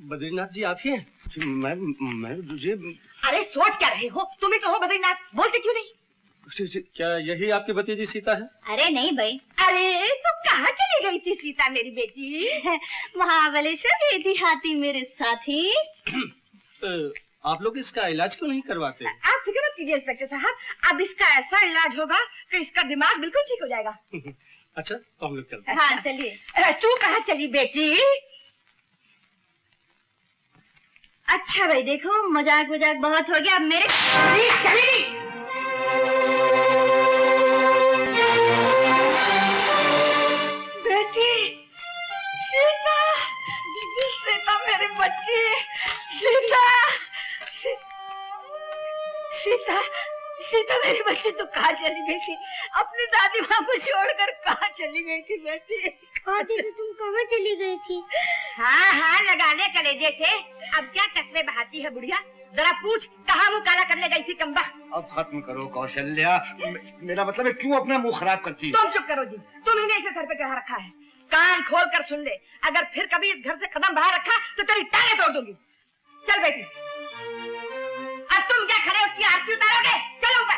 बद्रीनाथ जी आप ही हैं? मैं मुझे अरे सोच क्या रहे हो? तुम ही तो हो बद्रीनाथ, बोलते क्यों नहीं? क्या यही आपकी भतीजी सीता है? अरे नहीं भाई। अरे तो कहाँ चली गई थी सीता मेरी बेटी? महाबलेश्वर गई थी हाथी मेरे साथी। आप लोग इसका इलाज क्यों नहीं करवाते? आप फिक्र मत कीजिए इंस्पेक्टर साहब, अब इसका ऐसा इलाज होगा कि इसका दिमाग बिल्कुल ठीक हो जाएगा। अच्छा तो हम लोग चलते हैं। हाँ चलिए। तू कहाँ चली बेटी? अच्छा भाई देखो, मजाक मजाक बहुत हो गया, अब मेरे बेटी सीता, सीता मेरी बच्ची, सीता सीता सीता मेरी बच्ची तो कहाँ चली गई थी? अपनी दादी माँ को छोड़कर कहाँ चली गई थी बेटी? दीदी तुम कहाँ चली गई थी? हाँ हाँ लगा ले कलेजे से, अब क्या कस्बे बहाती है बुढ़िया? जरा पूछ कहाँ मुँह काला करने गई थी कमबख्त? अब खत्म करो कौशल्या, मेरा मतलब है क्यों अपना मुंह खराब करती है? तुम चुप करो जी, तुम्ही ने इसे सर पे चढ़ा रखा है। कान खोल कर सुन ले, अगर फिर कभी इस घर से कदम बाहर रखा तो तेरी टांगें तोड़ दूंगी। चल बेटी, अब तुम क्या खड़े उसकी आरती उतारोगे? चलो ऊपर।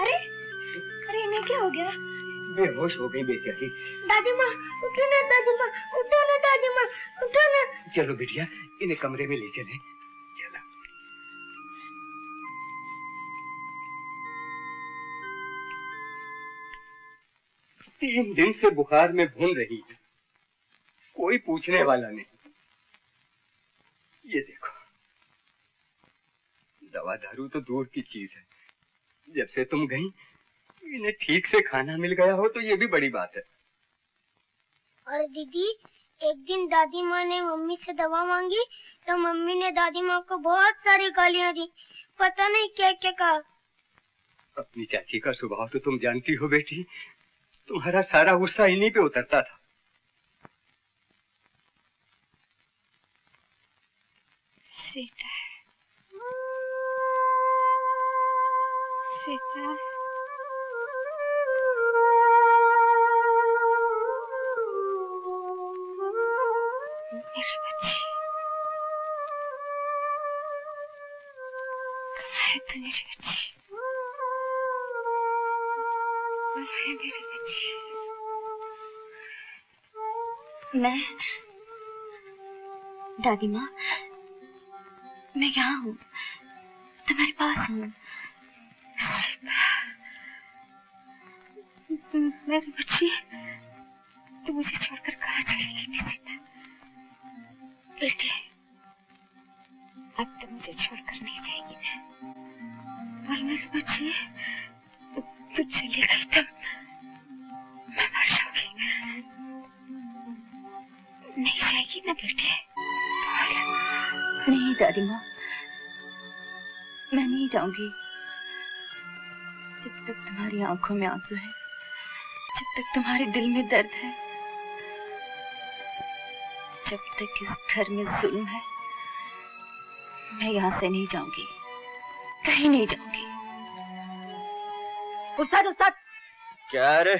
अरे अरे इन्हें क्या हो गया? बेहोश हो गई बेचारी। दादी माँ उठो ना, दादी माँ उठो ना, दादी माँ उठो ना। चलो बिटिया इन्हें कमरे में ले चले। चला। 3 दिन से बुखार में भून रही है, कोई पूछने वाला नहीं। ये देखो, दवा दारू तो दूर की चीज है, जब से तुम गई इन्हें ठीक से खाना मिल गया हो तो ये भी बड़ी बात है। और दीदी एक दिन दादी माँ ने मम्मी से दवा मांगी तो मम्मी ने दादी माँ को बहुत सारी गालियाँ दी, पता नहीं क्या क्या कहा। अपनी चाची का स्वभाव तो तुम जानती हो बेटी, तुम्हारा सारा गुस्सा इन्हीं पे उतरता था। सीता सीता मेरी बच्ची, कहाँ है तू मेरी बच्ची? कहाँ है मेरी बच्ची? मैं दादी माँ, मैं यहाँ हूँ, तुम्हारे पास हूँ। मेरी बच्ची, तू मुझे छोड़कर कहाँ चली गई थी सीता? बेटी, अब तो मुझे छोड़कर नहीं जाएगी ना? और मेरी बच्ची, तू चली गई तब मैं मर जाऊंगी, नहीं जाएगी ना बेटी? नहीं दादी माँ, मैं नहीं जाऊंगी। जब तक तुम्हारी आंखों में आंसू है, जब तक तुम्हारे दिल में दर्द है, जब तक इस घर में जुल्म है, मैं यहाँ से नहीं जाऊंगी, कहीं नहीं जाऊंगी। उस्ताद उस्ताद। क्या रे?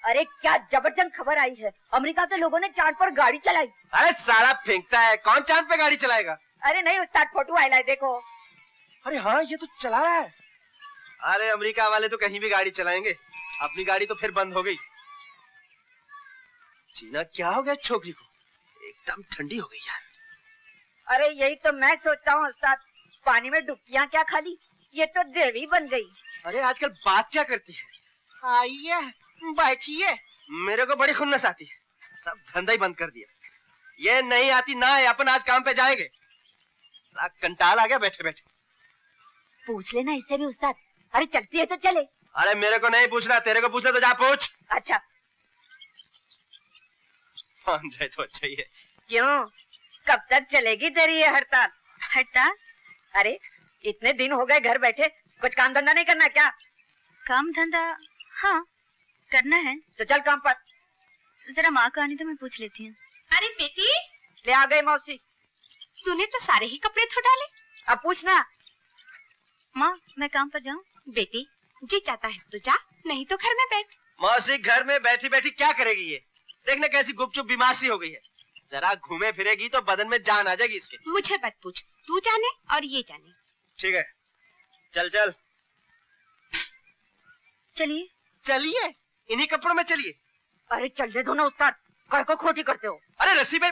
अरे क्या जबरदस्त खबर आई है, अमेरिका के लोगों ने चांद पर गाड़ी चलाई। अरे साला फेंकता है, कौन चांद पे गाड़ी चलाएगा? अरे नहीं उस्ताद, फोटो आया है देखो। अरे हाँ ये तो चला रहा है। अरे अमेरिका वाले तो कहीं भी गाड़ी चलाएंगे, अपनी गाड़ी तो फिर बंद हो गई। चीना क्या हो गया छोकरी को, एकदम ठंडी हो गई यार। अरे यही तो मैं सोचता हूँ उस्ताद, पानी में डुबकियाँ क्या खाली, ये तो देवी बन गई। अरे आजकल बात क्या करती है? आइए बैठिए। मेरे को बड़ी खुन्नस आती है, सब धंधा ही बंद कर दिया। ये नहीं आती ना है, अपन आज काम पे जाएंगे। कंटाल आ गया बैठे बैठे। पूछ लेना इससे भी उस्ताद। अरे चलती है तो चले। अरे मेरे को नहीं पूछना, तेरे को पूछना तो जा पूछ। अच्छा मान जाए तो अच्छा ही है। क्यों, कब तक चलेगी तेरी ये हड़ताल? हड़ताल? अरे इतने दिन हो गए घर बैठे, कुछ काम धंधा नहीं करना क्या? काम धंधा हाँ करना है। तो चल काम पर। जरा माँ को आने तो मैं पूछ लेती हूँ। अरे बेटी, ले आ गई मौसी। तूने तो सारे ही कपड़े धो डाले। अब पूछना। माँ मैं काम पर जाऊँ? बेटी जी चाहता है तो जा, नहीं तो घर में बैठ। मौसी घर में बैठी बैठी क्या करेगी ये? देखने कैसी गुपचुप बीमार सी हो गई है। जरा घूमे फिरेगी तो बदन में जान आ जाएगी इसके। मुझे मत पूछ, तू जाने और ये जाने। ठीक है चल चल चलिए। चलिए, इन्हीं कपड़ों में चलिए। अरे चल दे दो ना उस्ताद, कह को खोटी करते हो। अरे रस्सी पे।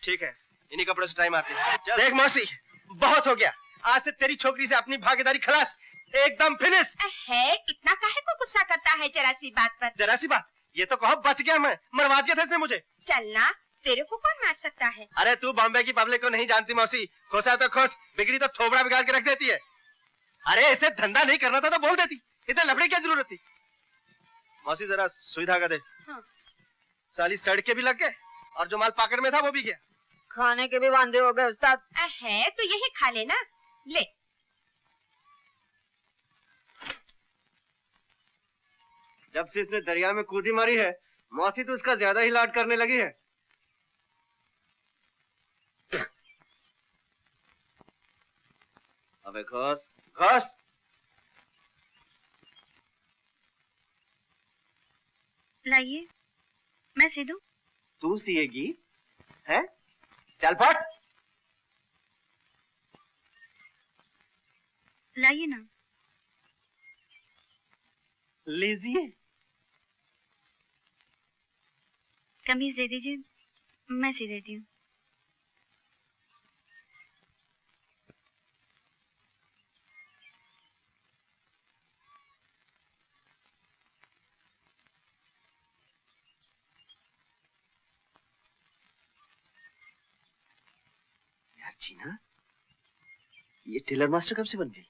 ठीक है इन्हीं कपड़ों से टाइम आती है। देख मौसी बहुत हो गया, आज से तेरी छोकरी से अपनी भागीदारी खलास, एकदम फिनिश है। इतना काहे को गुस्सा करता है जरा सी बात पर? जरा सी बात, ये तो कहो बच गया मैं, मरवा दिया था इसने मुझे। चलना, तेरे को कौन मार सकता है? अरे तू बॉम्बे की पब्लिक को नहीं जानती मौसी, खोसा तो खोस, बिगड़ी तो थोबड़ा बिगाड़ के रख देती है। अरे ऐसे धंधा नहीं करना था तो बोल देती, इतने लफड़े क्या जरूरत थी? मौसी जरा सुई धागा दे। हाँ। साली सड़ के भी लग गए और जो माल पॉकेट में था वो भी गया। खाने के भी वांदे हो गए उस्ताद। है तो यही खा लेना। ले। जब से इसने दरिया में कूदी मारी है, मौसी तो उसका ज्यादा ही लाड करने लगी है। अबे घोस घोस। लाइए मैं सी दूं? तू सिएगी हैं? चल फट। लाइए ना। लीजिए। कमीज दे दीजिए, मैं सी देती हूँ। यार चीना, ये टेलर मास्टर कब से बन गई?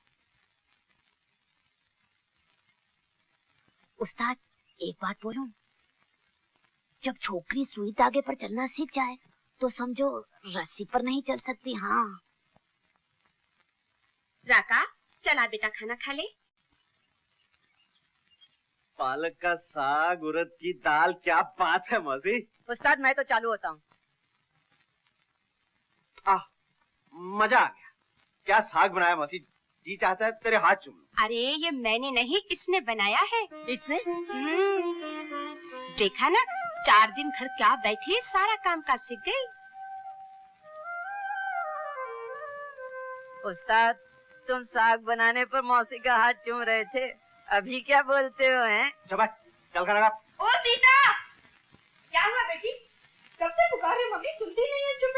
उस्ताद एक बात बोलूं, जब छोकरी सुई धागे पर चलना सीख जाए तो समझो रस्सी पर नहीं चल सकती। हाँ राका, चला बेटा खाना खा ले। पालक का साग, उड़द की दाल, क्या बात है मौसी। उस्ताद मैं तो चालू होता हूँ। मजा आ गया। क्या साग बनाया मौसी, जी चाहता है तेरे हाथ चूम लूं। अरे ये मैंने नहीं, इसने बनाया है। इसने? देखा ना, 4 दिन घर क्या बैठी, सारा काम काज सीख गई। उस्ताद तुम साग बनाने पर मौसी का हाथ चूम रहे थे, अभी क्या बोलते हो हैं? चल खाना खा। ओ सीता, क्या हुआ बेटी? कब से पुकार रहे मम्मी, सुनती नहीं है चुप।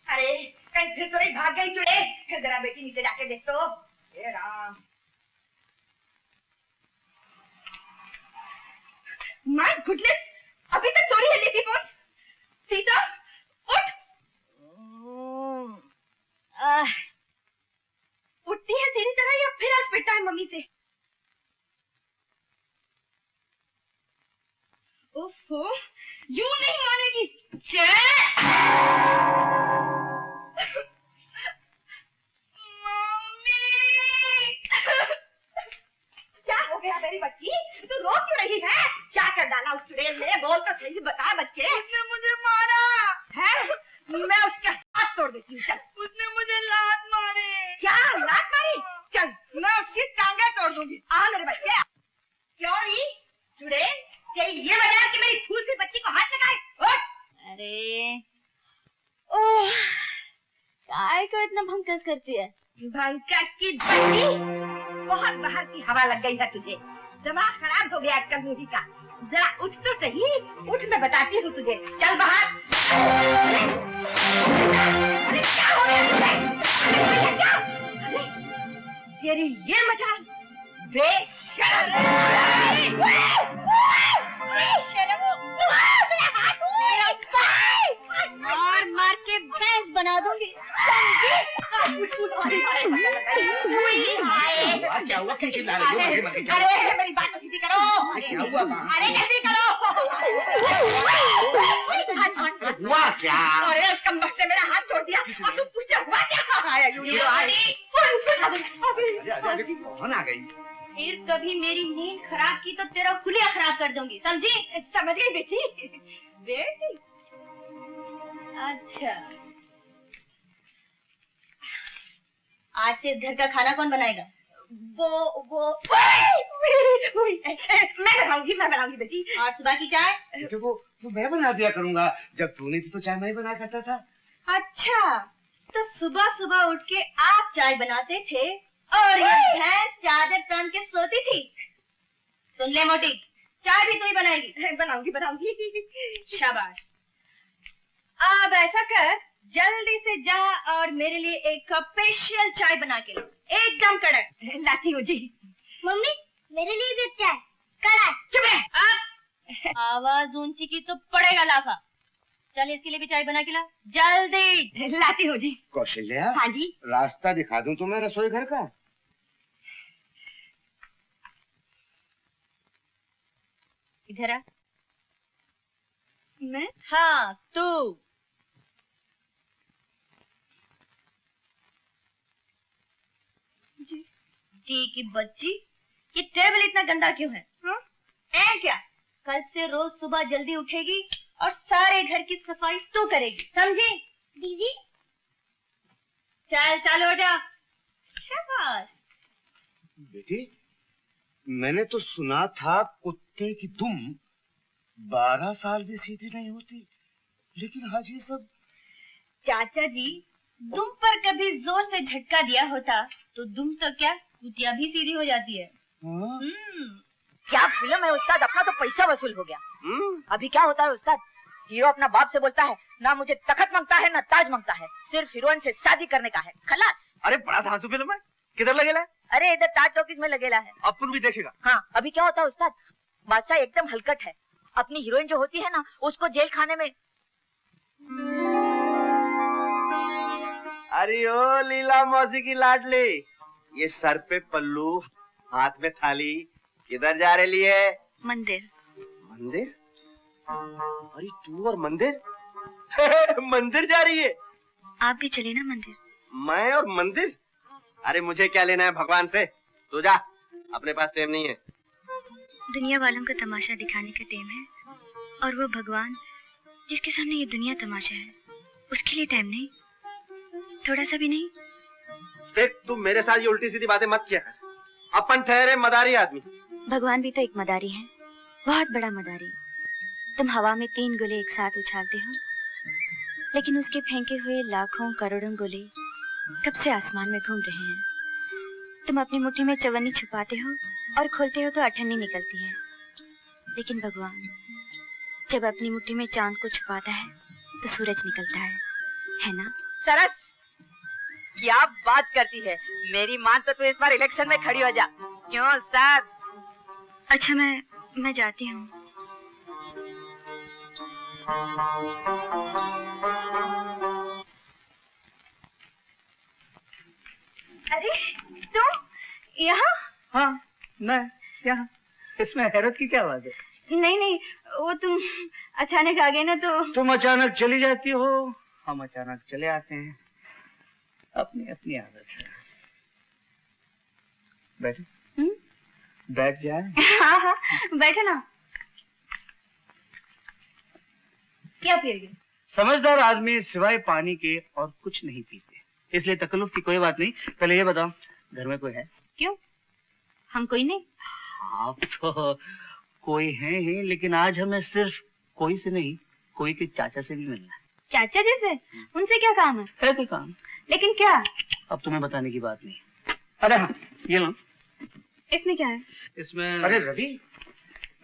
अरे कहीं फिर तो नहीं भाग गई चुड़ैल? जरा बेटी नीचे जाके देख तो। हे राम, माय गुडनेस, अभी तक सो रही है लेटी पोत। सीता उठ। उठती है तेरी तरह या फिर आज पिटता है मम्मी से? ओफो, यूं नहीं मानेगी। क्या हो गया मेरी बच्ची, तू रो क्यों रही है? क्या कर डाला उस चुड़ैल ने? बोल तो सही, बता बच्चे। उसने मुझे मारा है। मैं उसके हाथ तोड़ देती हूँ। चल। उसने मुझे लात मारे। क्या लात मारी? चल मैं उसकी टांगे तोड़ दूंगी। आ मेरे बच्चे। क्यों री चुड़ैल, तेरी ये वजह कि मेरी फूल सी बच्ची को हाथ लगाए? उठ। अरे ओह, काय को इतना भंकस करती है? भंकस की बच्ची, बहुत बाहर की हवा लग गई है तुझे, दिमाग खराब हो गया अक्कल मुही का। जरा उठ तो सही, उठ मैं बताती हूँ तुझे। चल बाहर। अरे क्या हो गया तुझे? क्या? अरे तेरी ये मजाल, बेशरम! बेशरम! मेरा हाथ मार मार के भैंस बना दूंगी, समझी? क्या हुआ? क्या चिल्ला रही हो? अरे मेरी बात तो सीधी करो। क्या हुआ? अरे जल्दी करो। हुआ क्या? अरे उसका मुंह से मेरा हाथ छोड़ दिया और तुम पूछते हुआ क्या? कौन आ गई? फिर कभी मेरी नींद खराब की तो तेरा खुलिया खराब कर दूंगी, समझी? समझ गई बेटी? बेटी अच्छा, आज से इस घर का खाना कौन बनाएगा? वो मैं बनाऊंगी बेटी। और सुबह की चाय? तो वो मैं बना दिया करूंगा। जब तू नहीं थी तो चाय मैं ही बना करता था। अच्छा, तो सुबह सुबह उठ के आप चाय बनाते थे और ये भैंस चादर तान के सोती थी। सुन ले मोटी, चाय भी तू ही बनाएगी। बनाऊंगी। शाबाश। अब ऐसा कर, जल्दी से जा और मेरे लिए एक कप स्पेशल चाय बना के ला, एकदम कड़क। लाती हूँ जी। मम्मी मेरे लिए भी चाय कड़ा। चुप रह। अब आवाज ऊंची की तो पड़ेगा लाफा। चल इसके लिए भी चाय बना के ला, जल्दी। लाती हूँ जी। कौशल्या, हाँ जी। रास्ता दिखा दूं तुम्हें रसोई घर का? इधर आ। मैं? हाँ तू। जी की बच्ची, ये टेबल इतना गंदा क्यों है? हाँ? ऐ क्या? कल से रोज सुबह जल्दी उठेगी और सारे घर की सफाई तू करेगी, समझी? दीदी चल चल हो जा। शाबाश। बेटी, मैंने तो सुना था कुत्ते की दुम 12 साल भी सीधी नहीं होती, लेकिन आज ये सब। चाचा जी, दुम पर कभी जोर से झटका दिया होता तो दुम तो क्या, कुतिया भी सीधी हो जाती है। हाँ? क्या फिल्म है उस्ताद, अपना तो पैसा वसूल हो गया। अभी क्या होता है उस्ताद, हीरो अपना बाप से बोलता है ना मुझे तखत मांगता है ना ताज मांगता है, सिर्फ हीरोइन से शादी करने का है, खलास। अरे बड़ा धांसू फिल्म है, किधर लगेला है? अरे इधर ताज टॉकीज में लगेला है। अपन भी देखेगा। हाँ, अभी क्या होता है उस्ताद, बादशाह एकदम हलकट है, अपनी हीरोइन जो होती है ना उसको जेल खाने में। अरे ओ लीला मौसी की लाडली, ये सर पे पल्लू हाथ में थाली, किधर जा रही है? मंदिर। मंदिर? अरे तू और मंदिर? मंदिर जा रही है? आप भी चले ना मंदिर। मैं और मंदिर? अरे मुझे क्या लेना है भगवान से, तू जा, अपने पास टाइम नहीं है। दुनिया वालों को तमाशा दिखाने का टाइम है, और वो भगवान जिसके सामने ये दुनिया तमाशा है, उसके लिए टाइम नहीं, थोड़ा सा भी नहीं। देख, तू मेरे साथ ये उल्टी सीधी बातें मत किया कर, अपन ठहरे मदारी आदमी। भगवान भी तो एक मदारी है, बहुत बड़ा मदारी। तुम हवा में 3 गोले एक साथ उछालते हो, लेकिन उसके फेंके हुए लाखों करोड़ों गोले कब से आसमान में घूम रहे हैं। तुम अपनी मुट्ठी में चवन्नी छुपाते हो और खोलते हो तो अठन्नी निकलती है, लेकिन भगवान जब अपनी मुट्ठी में चांद को छुपाता है तो सूरज निकलता है ना? सरस, क्या बात करती है, मेरी मान तो तू इस बार इलेक्शन में खड़ी हो जा। क्यों उस्ताद? अच्छा मैं जाती हूँ। अरे तुम यहाँ? हाँ, मैं यहाँ। इसमें हैरत की क्या बात है? नहीं, वो तुम अचानक आ गए ना तो। तुम अचानक चली जाती हो, हम अचानक चले आते हैं, अपनी अपनी आदत है। बैठो। बैठ जाए। हाँ, बैठो ना। क्या पियोगे? समझदार आदमी सिवाय पानी के और कुछ नहीं पीते, इसलिए तकल्लुफ की कोई बात नहीं। पहले ये बताओ, घर में कोई है? क्यों, हम कोई नहीं? आप तो कोई हैं ही, लेकिन आज हमें सिर्फ कोई से नहीं, कोई के चाचा से भी मिलना है। चाचा जैसे? उनसे क्या काम है? कोई काम, लेकिन क्या? अब तुम्हें बताने की बात नहीं। अरे हाँ, ये लो। इसमें क्या है? इसमें। अरे रवि।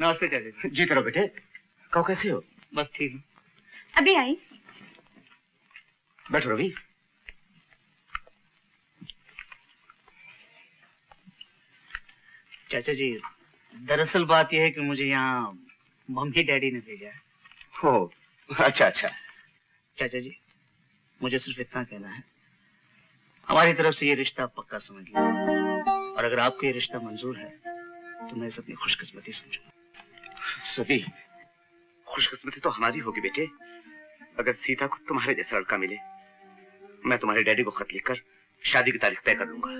नमस्ते चाचा जी। जीते रहो बेटे। कहो कैसे हो? बस ठीक है। अभी आई। बैठो रवि। चाचा जी, दरअसल बात यह है कि मुझे यहाँ मम्मी डैडी ने भेजा है। हो, अच्छा अच्छा। चाचा जी, मुझे सिर्फ इतना कहना है, हमारी तरफ से ये रिश्ता पक्का समझ लो, और अगर आपको ये रिश्ता मंजूर है तो मैं इसे अपनी खुशकिस्मती समझूंगा। सभी खुशकिस्मती तो हमारी होगी बेटे, अगर सीता को तुम्हारे जैसा लड़का मिले। मैं तुम्हारे डैडी को खत लिखकर शादी की तारीख तय कर लूंगा।